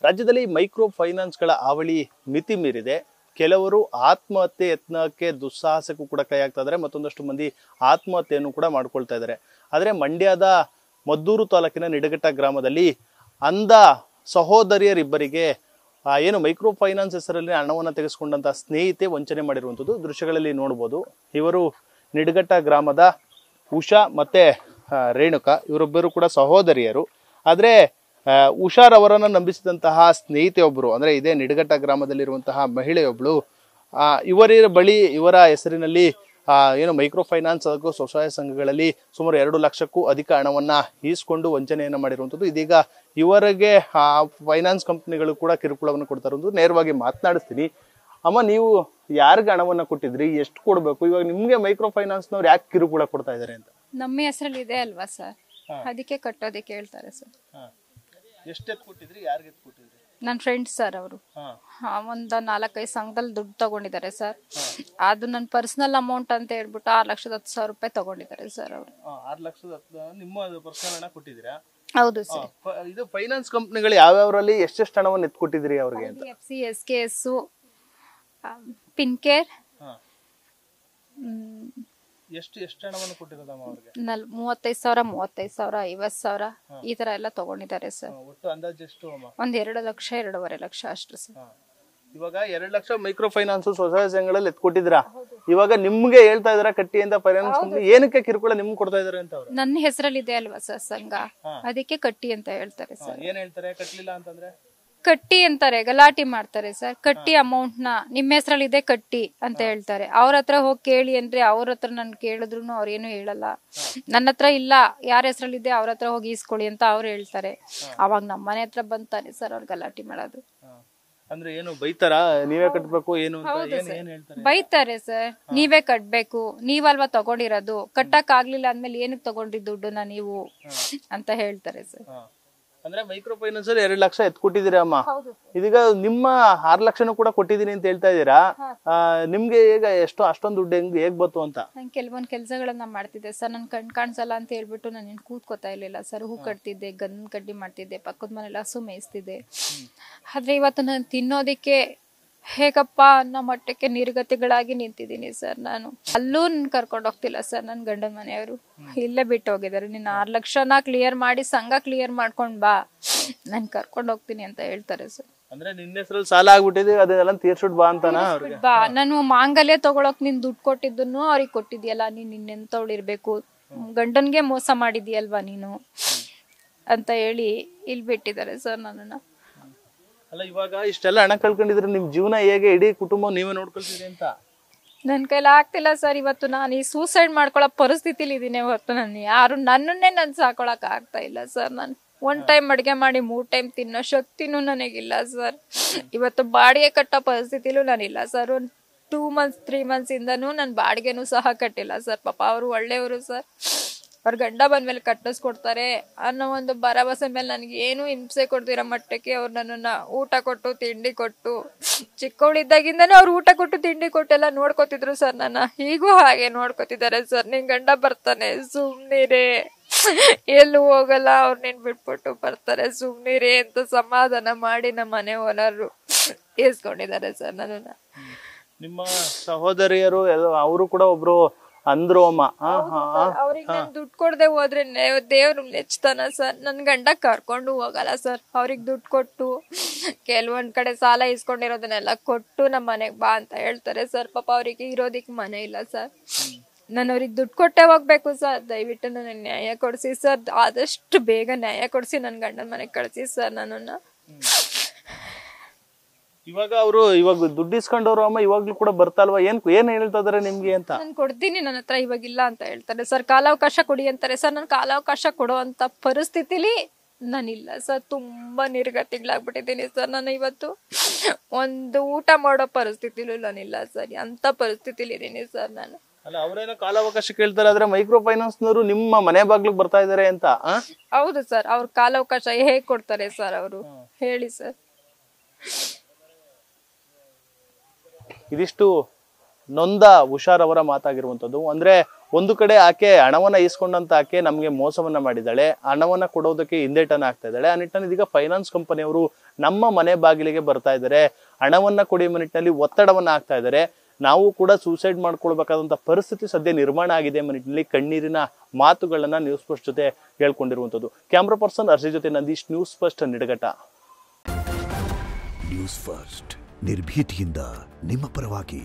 ರಾಜ್ಯದಲ್ಲಿ ಮೈಕ್ರೋ ಫೈನಾನ್ಸ್ಗಳ ಹಾವಳಿ ಮಿತಿ ಮೀರಿದೆ. ಕೆಲವರು ಆತ್ಮಹತ್ಯೆ ಯತ್ನಕ್ಕೆ ದುಸ್ಸಾಹಸಕ್ಕೂ ಕೂಡ ಕೈ ಹಾಕ್ತಾ ಇದ್ದಾರೆ. ಮತ್ತೊಂದಷ್ಟು ಮಂದಿ ಆತ್ಮಹತ್ಯೆಯನ್ನು ಕೂಡ ಮಾಡ್ಕೊಳ್ತಾ ಇದ್ದಾರೆ. ಆದರೆ ಮಂಡ್ಯದ ಮದ್ದೂರು ತಾಲೂಕಿನ ನಿಡಘಟ್ಟ ಗ್ರಾಮದಲ್ಲಿ ಅಂಧ ಸಹೋದರಿಯರಿಬ್ಬರಿಗೆ ಏನು ಮೈಕ್ರೋ ಫೈನಾನ್ಸ್ ಹೆಸರಲ್ಲಿ ಹಣವನ್ನು ತೆಗೆದುಕೊಂಡಂತ ಸ್ನೇಹಿತೆ ವಂಚನೆ ಮಾಡಿರುವಂಥದ್ದು ದೃಶ್ಯಗಳಲ್ಲಿ ನೋಡ್ಬೋದು. ಇವರು ನಿಡಘಟ್ಟ ಗ್ರಾಮದ ಉಷಾ ಮತ್ತೆ ರೇಣುಕಾ, ಇವರೊಬ್ಬರು ಕೂಡ ಸಹೋದರಿಯರು. ಆದರೆ ಉಷಾರ್ ಅವರನ್ನು ನಂಬಿಸಿದಂತಹ ಸ್ನೇಹಿತೆ ಒಬ್ಬರು, ಅಂದ್ರೆ ಇದೇ ನಿಡಘಟ್ಟ ಗ್ರಾಮದಲ್ಲಿರುವಂತಹ ಮಹಿಳೆಯೊಬ್ಬಳು ಇವರ ಹೆಸರಿನಲ್ಲಿ ಏನು ಮೈಕ್ರೋ ಫೈನಾನ್ಸ್ ಹಾಗೂ ಸ್ವಸಹಾಯ ಸಂಘಗಳಲ್ಲಿ ಸುಮಾರು 2 ಲಕ್ಷಕ್ಕೂ ಅಧಿಕ ಹಣವನ್ನ ಈಸ್ಕೊಂಡು ವಂಚನೆಯನ್ನ ಮಾಡಿರುವಂಥದ್ದು. ಇದೀಗ ಇವರಿಗೆ ಫೈನಾನ್ಸ್ ಕಂಪ್ನಿಗಳು ಕೂಡ ಕಿರುಕುಳವನ್ನು ಕೊಡ್ತಾ ಇರೋದು. ನೇರವಾಗಿ ಮಾತನಾಡಿಸ್ತೀನಿ. ಅಮ್ಮ, ನೀವು ಯಾರಿಗೆ ಹಣವನ್ನ ಕೊಟ್ಟಿದ್ರಿ, ಎಷ್ಟು ಕೊಡ್ಬೇಕು, ಇವಾಗ ನಿಮ್ಗೆ ಮೈಕ್ರೋ ಫೈನಾನ್ಸ್ನವ್ರು ಯಾಕೆ ಕಿರುಕುಳ ಕೊಡ್ತಾ ಇದಾರೆ ಅಂತ? ನಮ್ಮ ಹೆಸರಲ್ಲಿ ಇದೆ ಅಲ್ವಾ ಸರ್, ಅದಕ್ಕೆ ಕಟ್ಟೋದಕ್ಕೆ ಹೇಳ್ತಾರೆ ಸರ್. ಎಷ್ಟು ಎತ್ತು ಕೊಟ್ಟಿದ್ರಿ, ಯಾರಿಗೆ ಎತ್ತು ಕೊಟ್ಟಿದ್ರಿ? ನನ್ನ ಫ್ರೆಂಡ್ಸ್ ಸರ್ ಅವರು ಒಂದು 4-5 ಸಂಘದಲ್ಲಿ ದುಡ್ಡು ತಗೊಂಡಿದ್ದಾರೆ ಸರ್. ಅದು ನನ್ನ ಪರ್ಸನಲ್ ಅಮೌಂಟ್ ಅಂತ ಹೇಳ್ಬಿಟ್ಟು 6,10,000 ರೂಪಾಯಿ ತಗೊಂಡಿದ್ದಾರೆ ಸರ್ ಅವರು. 6,10,000 ನಿಮ್ಮ ಪರ್ಸನಲ್ ಹಣ ಕೊಟ್ಟಿದ್ದೀರಾ? ಹೌದು ಸರ್. ಇದು ಫೈನಾನ್ಸ್ ಕಂಪ್ನಿಗಳು ಯಾವ್ಯಾವರಲ್ಲಿ ಎಷ್ಟೆಷ್ಟು ಹಣವನ್ನು ಎತ್ಕೊಟ್ಟಿದ್ರಿ ಅವ್ರಿಗೆ ಅಂತ? IDFC, SKS, Fincare. ಎಷ್ಟು ಹಣವನ್ನು ಕೊಟ್ಟಿರೋದಮ್ಮ ಅವ್ರಿಗೆ? 35,000, 50,000, 50,000 ಈ ತರ ಎಲ್ಲ ತಗೊಂಡಿದ್ದಾರೆ ಸರ್. ಒಟ್ಟು ಅಂದಾಜು ಎಷ್ಟು ಅಮ್ಮ? ಒಂದ್ 2 ಲಕ್ಷ 2.5 ಲಕ್ಷ ಅಷ್ಟು ಸರ್. ಇವಾಗ 2 ಲಕ್ಷ ಮೈಕ್ರೋ ಫೈನಾನ್ಸ್ ಸ್ವಸಹಾಯ ಸಂಘಗಳಲ್ಲಿ ಎತ್ಕೊಟ್ಟಿದ್ರಾ? ಇವಾಗ ನಿಮ್ಗೆ ಹೇಳ್ತಾ ಇದಾರ ಕಟ್ಟಿ ಅಂತ ಫೈನಾನ್ಸ್ ಕಂಪ್ನಿ? ಏನಕ್ಕೆ ಕಿರುಕುಳ ನಿಮ್ಗೆ ಕೊಡ್ತಾ ಇದಾರೆ ಅಂತ ಅವ್ರು? ನನ್ನ ಹೆಸರಲ್ಲಿ ಇದೆ ಅಲ್ವಾ ಸರ್ ಸಂಘ, ಅದಕ್ಕೆ ಕಟ್ಟಿ ಅಂತ ಹೇಳ್ತಾರೆ ಸರ್. ಏನ್ ಹೇಳ್ತಾರೆ ಕಟ್ಲಿಲ್ಲ ಅಂತಂದ್ರೆ? ಕಟ್ಟಿ ಅಂತಾರೆ, ಗಲಾಟೆ ಮಾಡ್ತಾರೆ ಸರ್. ಕಟ್ಟಿ ಅಮೌಂಟ್ ನ ನಿಮ್ಮ ಹೆಸರಲ್ಲಿ ಇದೆ ಕಟ್ಟಿ ಅಂತ ಹೇಳ್ತಾರೆ. ಅವ್ರ ಹತ್ರ ಹೋಗಿ ಕೇಳಿ ಅಂದ್ರೆ ಅವ್ರ ಹತ್ರ ನನ್ ಕೇಳಿದ್ರು ಅವ್ರೇನು ಹೇಳಲ್ಲ. ನನ್ನ ಹತ್ರ ಇಲ್ಲ, ಯಾರ ಹೆಸರಲ್ಲಿ ಇದೆ ಅವ್ರ ಹತ್ರ ಹೋಗಿ ಈಸ್ಕೊಳ್ಳಿ ಅಂತ ಅವ್ರು ಹೇಳ್ತಾರೆ. ಅವಾಗ ನಮ್ಮ ಮನೆ ಹತ್ರ ಬಂತಾನೆ ಸರ್ ಅವ್ರು ಗಲಾಟೆ ಮಾಡೋದು. ಅಂದ್ರೆ ಏನು ಬೈತಾರ, ನೀವೇ ಕಟ್ಬೇಕು ಏನು ಬೈತಾರೆ ಸರ್. ನೀವೇ ಕಟ್ಬೇಕು, ನೀವಲ್ವಾ ತಗೊಂಡಿರೋದು, ಕಟ್ಟಕ್ ಆಗ್ಲಿಲ್ಲ ಅಂದ್ಮೇಲೆ ಏನಕ್ಕೆ ತಗೊಂಡ್ರಿ ದುಡ್ಡನ್ನ ನೀವು ಅಂತ ಹೇಳ್ತಾರೆ ಸರ್. ಅಂದ್ರೆ ಮೈಕ್ರೋ ಫೈನಾನ್ಸ್ ಅಲ್ಲಿ 2 ಲಕ್ಷ ಎತ್ಕೊಟ್ಟಿದ್ದೀರಾ ಅಮ್ಮ. ಇದೀಗ ನಿಮ್ಮ 6 ಲಕ್ಷನೂ ಕೂಡ ಕೊಟ್ಟಿದ್ದೀನಿ ಅಂತ ಹೇಳ್ತಾ ಇದ್ದೀರಾ. ನಿಮ್ಗೆ ಈಗ ಎಷ್ಟು ಅಷ್ಟೊಂದು ದುಡ್ಡು ಹೇಗ್ ಬಂತು ಅಂತ? ನಾನು ಕೆಲವೊಂದ್ ಕೆಲ್ಸಗಳನ್ನ ಮಾಡ್ತಿದ್ದೆ ಸರ್. ನನ್ ಕಣ್ ಕಾಣಿಸಲ್ಲ ಅಂತ ಹೇಳ್ಬಿಟ್ಟು ನಾನು ಕೂತ್ಕೋತಾ ಇರ್ಲಿಲ್ಲ ಸರ್. ಹೂ ಕಟ್ತಿದ್ದೆ, ಗಂಧದ ಕಡ್ಡಿ ಮಾಡ್ತಿದ್ದೆ, ಪಕ್ಕದ ಮನೇಲಿ ಹಸು ಮೇಯಿಸ್ತಿದ್ದೆ. ಆದ್ರೆ ಇವತ್ತು ನಾನು ತಿನ್ನೋದಿಕ್ಕೆ ಹೇಗಪ್ಪ ಅನ್ನೋ ಮಟ್ಟಕ್ಕೆ ನಿರ್ಗತಿಗಳಾಗಿ ನಿಂತಿದ್ದೀನಿ ಸರ್. ನಾನು ಅಲ್ಲೂ ಕರ್ಕೊಂಡು ಹೋಗ್ತಿಲ್ಲ ಸರ್. ನನ್ ಗಂಡನ ಮನೆಯವರು ಇಲ್ಲೇ ಬಿಟ್ಟು ಹೋಗಿದ್ದಾರೆ. ನೀನ್ 6 ಲಕ್ಷನ ಕ್ಲಿಯರ್ ಮಾಡಿ ಸಂಘ ಕ್ಲಿಯರ್ ಮಾಡ್ಕೊಂಡ್ ಬಾ, ನಾನ್ ಕರ್ಕೊಂಡು ಹೋಗ್ತೀನಿ ಅಂತ ಹೇಳ್ತಾರೆ ಸರ್. ಅಂದ್ರೆ ನಿನ್ನ ಹೆಸರಲ್ಲಿ ಸಾಲ ಆಗ್ಬಿಟ್ಟಿದೆ, ಅದನ್ನೆಲ್ಲ ತೀರ್ಸ್ಬಿಟ್ ಬಾ ಅಂತಾನ? ಬಾ, ನಾನು ಮಾಂಗಲ್ಯ ತಗೊಳಕ್ ನೀನ್ ದುಡ್ಡು ಕೊಟ್ಟಿದ್ದನ್ನು ಅವ್ರಿಗೆ ಕೊಟ್ಟಿದ್ಯಲ್ಲ, ನೀನ್ ಇನ್ನೆಂತವಳಿರ್ಬೇಕು, ಗಂಡನ್ಗೆ ಮೋಸ ಮಾಡಿದ್ಯಲ್ವಾ ನೀನು ಅಂತ ಹೇಳಿ ಇಲ್ಲಿ ಬಿಟ್ಟಿದ್ದಾರೆ ಸರ್ ನನ್ನನ್ನ. ಅಲ್ಲ, ಇವಾಗ ಇಷ್ಟೆಲ್ಲ ಹಣ ಕಳ್ಕೊಂಡಿದ್ರೆ ನಿಮ್ ಜೀವನ ಹೇಗೆ, ಇಡೀ ಕುಟುಂಬ ನೀವೇ ನೋಡ್ಕೊಳ್ತೀರಿ ಅಂತ? ನನ್ ಕೈಲಿ ಆಗ್ತಿಲ್ಲ ಸರ್. ಇವತ್ತು ನಾನು ಈ ಸೂಸೈಡ್ ಮಾಡ್ಕೊಳೋ ಪರಿಸ್ಥಿತಿಲಿ ಇದೀನಿ. ಇವತ್ತು ನಾನು ಯಾರು ನನ್ನನ್ನೇ ನನ್ ಸಾಕೊಳಕ್ ಆಗ್ತಾ ಇಲ್ಲ ಸರ್. ನಾನು 1 ಟೈಮ್ ಅಡ್ಗೆ ಮಾಡಿ 3 ಟೈಮ್ ತಿನ್ನೋ ಶಕ್ತಿನೂ ನನಗಿಲ್ಲ ಸರ್. ಇವತ್ತು ಬಾಡಿಗೆ ಕಟ್ಟೋ ಪರಿಸ್ಥಿತಿಲೂ ನಾನಿಲ್ಲ ಸರ್. 1 2 ಮಂತ್ಸ್ 3 ಮಂತ್ಸ್ ಇಂದನೂ ನನ್ ಬಾಡಿಗೆನೂ ಸಹ ಕಟ್ಟಿಲ್ಲ ಸರ್. ಪಾಪ ಅವರು ಒಳ್ಳೆಯವರು ಸರ್. ಅವ್ರ ಗಂಡ ಬಂದ್ಮೇಲೆ ಕಟ್ಟಿಸ್ಕೊಡ್ತಾರೆ ಅನ್ನೋ ಒಂದು ಭರವಸೆ ಮೇಲೆ ನನ್ಗೆ ಏನು ಹಿಂಸೆ ಕೊಡ್ತಿರೋ ಮಟ್ಟಕ್ಕೆ ಅವ್ರು ನನ್ನನ್ನ ಊಟ ಕೊಟ್ಟು ತಿಂಡಿ ಕೊಟ್ಟು, ಚಿಕ್ಕವಳಿದ್ದಾಗಿಂದನೂ ಅವ್ರು ಊಟ ಕೊಟ್ಟು ತಿಂಡಿ ಕೊಟ್ಟೆಲ್ಲ ನೋಡ್ಕೊತಿದ್ರು ಸರ್. ನನ್ನ ಈಗೂ ಹಾಗೆ ನೋಡ್ಕೊತಿದ್ದಾರೆ ಸರ್. ನಿನ್ ಗಂಡ ಬರ್ತಾನೆ, ಸುಮ್ನಿರೇ, ಎಲ್ಲೂ ಹೋಗಲ್ಲ, ಅವ್ರು ನಿನ್ ಬಿಟ್ಬಿಟ್ಟು ಬರ್ತಾರೆ, ಸುಮ್ನಿರೇ ಅಂತ ಸಮಾಧಾನ ಮಾಡಿ ನಮ್ಮ ಮನೆ ಓನರು ಇಸ್ಕೊಂಡಿದ್ದಾರೆ ಸರ್ ನನ್ನನ್ನ. ನಿಮ್ಮ ಸಹೋದರಿಯರು ಅವರು ಕೂಡ ಒಬ್ರು ಅಂದ್ರು ಅಮ್ಮ, ಅವ್ರಿಗೆ ನಾನು ದುಡ್ಡು ಕೊಡದೆ ಹೋದ್ರೆ ದೇವ್ರು ನೆಚ್ತಾನ ಸರ್. ನನ್ ಗಂಡ ಕರ್ಕೊಂಡು ಹೋಗಲ್ಲ ಸರ್. ಅವ್ರಿಗೆ ದುಡ್ಡು ಕೊಟ್ಟು ಕೆಲವೊಂದ್ ಕಡೆ ಸಾಲ ಇಸ್ಕೊಂಡಿರೋದನ್ನೆಲ್ಲ ಕೊಟ್ಟು ನಮ್ಮ ಮನೆಗ್ ಬಾ ಅಂತ ಹೇಳ್ತಾರೆ ಸರ್. ಪಾಪ ಅವ್ರಿಗೆ ಇರೋದಿಕ್ ಮನೆ ಇಲ್ಲ ಸರ್. ನಾನು ಅವ್ರಿಗೆ ದುಡ್ಡು ಕೊಟ್ಟೆ ಹೋಗ್ಬೇಕು ಸರ್. ದಯವಿಟ್ಟು ನನಗೆ ನ್ಯಾಯ ಕೊಡ್ಸಿ ಸರ್. ಆದಷ್ಟು ಬೇಗ ನ್ಯಾಯ ಕೊಡ್ಸಿ ನನ್ ಗಂಡನ ಮನೆಗ್ ಕಳ್ಸಿ ಸರ್ ನನ್ನನ್ನ. ಇವಾಗ ದುಡ್ಡು ಇಸ್ಕೊಂಡವ್ರು ಅಮ್ಮ ಇವಾಗ್ಲೂ ಕೂಡ ಬರ್ತಲ್ವಾ? ಏನ್ ಹೇಳ್ತಾ ಇದಾರೆ ನಿಮ್ಗೆ ಅಂತ? ನಾನು ಕೊಡ್ತೀನಿ, ನನ್ನ ಹತ್ರ ಇವಾಗಿಲ್ಲ ಅಂತ ಹೇಳ್ತಾರೆ ಸರ್. ಕಾಲಾವಕಾಶ ಕೊಡಿ ಅಂತಾರೆ ಸರ್. ನಾನು ಕಾಲಾವಕಾಶ ಕೊಡುವಂತ ಪರಿಸ್ಥಿತಿಲಿ ನಾನಿಲ್ಲ ಸರ್. ತುಂಬಾ ನಿರ್ಗತಿಗಳಾಗ್ಬಿಟ್ಟಿದ್ದೀನಿ ಸರ್. ನಾನು ಇವತ್ತು ಒಂದು ಊಟ ಮಾಡೋ ಪರಿಸ್ಥಿತಿಲೂ ನಾನಿಲ್ಲ ಸರ್. ಅಂತ ಪರಿಸ್ಥಿತಿಲಿ ಇದೀನಿ ಸರ್ ನಾನು. ಅಲ್ಲ, ಅವ್ರೇನೋ ಕಾಲಾವಕಾಶ ಕೇಳ್ತಾರೆ, ಆದ್ರೆ ಮೈಕ್ರೋ ಫೈನಾನ್ಸ್ ನವರು ನಿಮ್ಮ ಮನೆ ಬಾಗ್ಲಿಗೆ ಬರ್ತಾ ಇದಾರೆ ಅಂತ? ಹೌದು ಸರ್. ಅವ್ರ ಕಾಲಾವಕಾಶ ಹೇಗ್ ಕೊಡ್ತಾರೆ ಸರ್ ಅವರು, ಹೇಳಿ ಸರ್. ಇದಿಷ್ಟು ನೊಂದ ಉಷಾರ್ ಅವರ ಮಾತಾಗಿರುವಂತದ್ದು. ಅಂದ್ರೆ ಒಂದು ಕಡೆ ಆಕೆ ಹಣವನ್ನ ಈಸ್ಕೊಂಡಂತ ಆಕೆ ನಮಗೆ ಮೋಸವನ್ನ ಮಾಡಿದ್ದಾಳೆ, ಹಣವನ್ನ ಕೊಡೋದಕ್ಕೆ ಹಿಂದೇಟನ್ನ ಆಗ್ತಾ ಇದ್ದಾಳೆ. ಆ ನಿಟ್ಟಿನಲ್ಲಿ ಇದೀಗ ಫೈನಾನ್ಸ್ ಕಂಪನಿಯವರು ನಮ್ಮ ಮನೆ ಬಾಗಿಲಿಗೆ ಬರ್ತಾ ಇದ್ದಾರೆ, ಹಣವನ್ನ ಕೊಡಿ ನಿಟ್ಟಿನಲ್ಲಿ ಒತ್ತಡವನ್ನ ಆಗ್ತಾ ಇದ್ದಾರೆ. ನಾವು ಕೂಡ ಸೂಸೈಡ್ ಮಾಡ್ಕೊಳ್ಬೇಕಾದಂತ ಪರಿಸ್ಥಿತಿ ಸದ್ಯ ನಿರ್ಮಾಣ ಆಗಿದೆ ಎಂಬ ನಿಟ್ಟಿನಲ್ಲಿ ಕಣ್ಣೀರಿನ ಮಾತುಗಳನ್ನ ನ್ಯೂಸ್ ಫಸ್ಟ್ ಜೊತೆ ಹೇಳ್ಕೊಂಡಿರುವಂತದ್ದು. ಕ್ಯಾಮ್ರಾ ಪರ್ಸನ್ ಅರ್ಜಿ ಜೊತೆ Nandish, news first Nidaghatta. News first ನಿರ್ಭೀತಿಯಿಂದ ನಿಮ್ಮ ಪರವಾಗಿ.